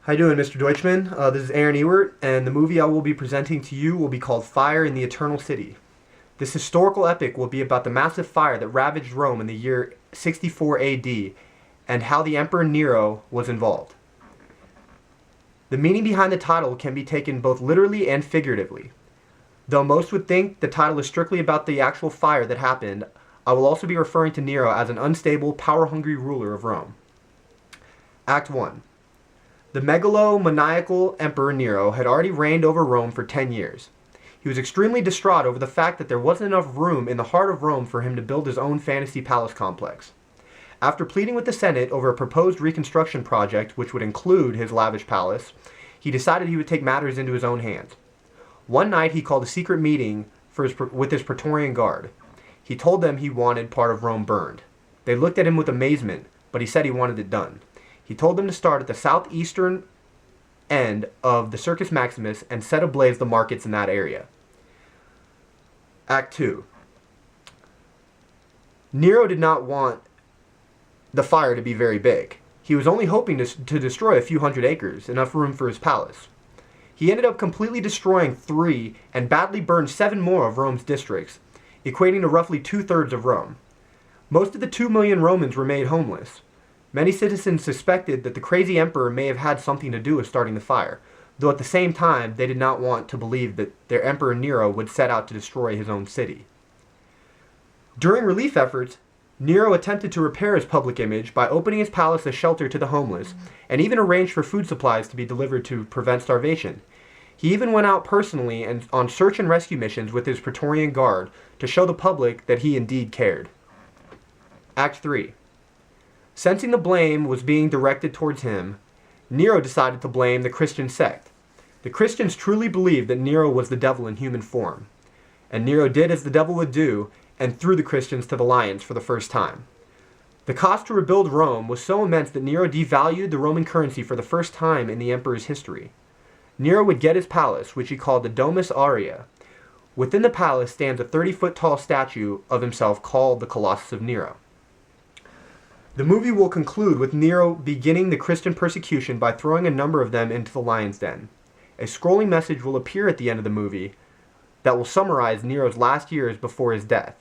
How you doing, Mr. Deutschman? This is Aaron Ewert, and the movie I will be presenting to you will be called Fire in the Eternal City. This historical epic will be about the massive fire that ravaged Rome in the year 64 AD, and how the Emperor Nero was involved. The meaning behind the title can be taken both literally and figuratively. Though most would think the title is strictly about the actual fire that happened, I will also be referring to Nero as an unstable, power-hungry ruler of Rome. Act 1. The megalomaniacal Emperor Nero had already reigned over Rome for 10 years. He was extremely distraught over the fact that there wasn't enough room in the heart of Rome for him to build his own fantasy palace complex. After pleading with the Senate over a proposed reconstruction project which would include his lavish palace, he decided he would take matters into his own hands. One night he called a secret meeting with his Praetorian Guard. He told them he wanted part of Rome burned. They looked at him with amazement, but he said he wanted it done. He told them to start at the southeastern end of the Circus Maximus and set ablaze the markets in that area. Act 2. Nero did not want the fire to be very big. He was only hoping to destroy a few hundred acres, enough room for his palace. He ended up completely destroying 3 and badly burned 7 more of Rome's districts, equating to roughly 2/3 of Rome. Most of the 2 million Romans were made homeless. Many citizens suspected that the crazy emperor may have had something to do with starting the fire, though at the same time they did not want to believe that their Emperor Nero would set out to destroy his own city. During relief efforts, Nero attempted to repair his public image by opening his palace as shelter to the homeless, and even arranged for food supplies to be delivered to prevent starvation. He even went out personally and on search and rescue missions with his Praetorian Guard to show the public that he indeed cared. Act 3. Sensing the blame was being directed towards him, Nero decided to blame the Christian sect. The Christians truly believed that Nero was the devil in human form, and Nero did as the devil would do and threw the Christians to the lions for the first time. The cost to rebuild Rome was so immense that Nero devalued the Roman currency for the first time in the emperor's history. Nero would get his palace, which he called the Domus Aurea. Within the palace stands a 30-foot tall statue of himself called the Colossus of Nero. The movie will conclude with Nero beginning the Christian persecution by throwing a number of them into the lion's den. A scrolling message will appear at the end of the movie that will summarize Nero's last years before his death.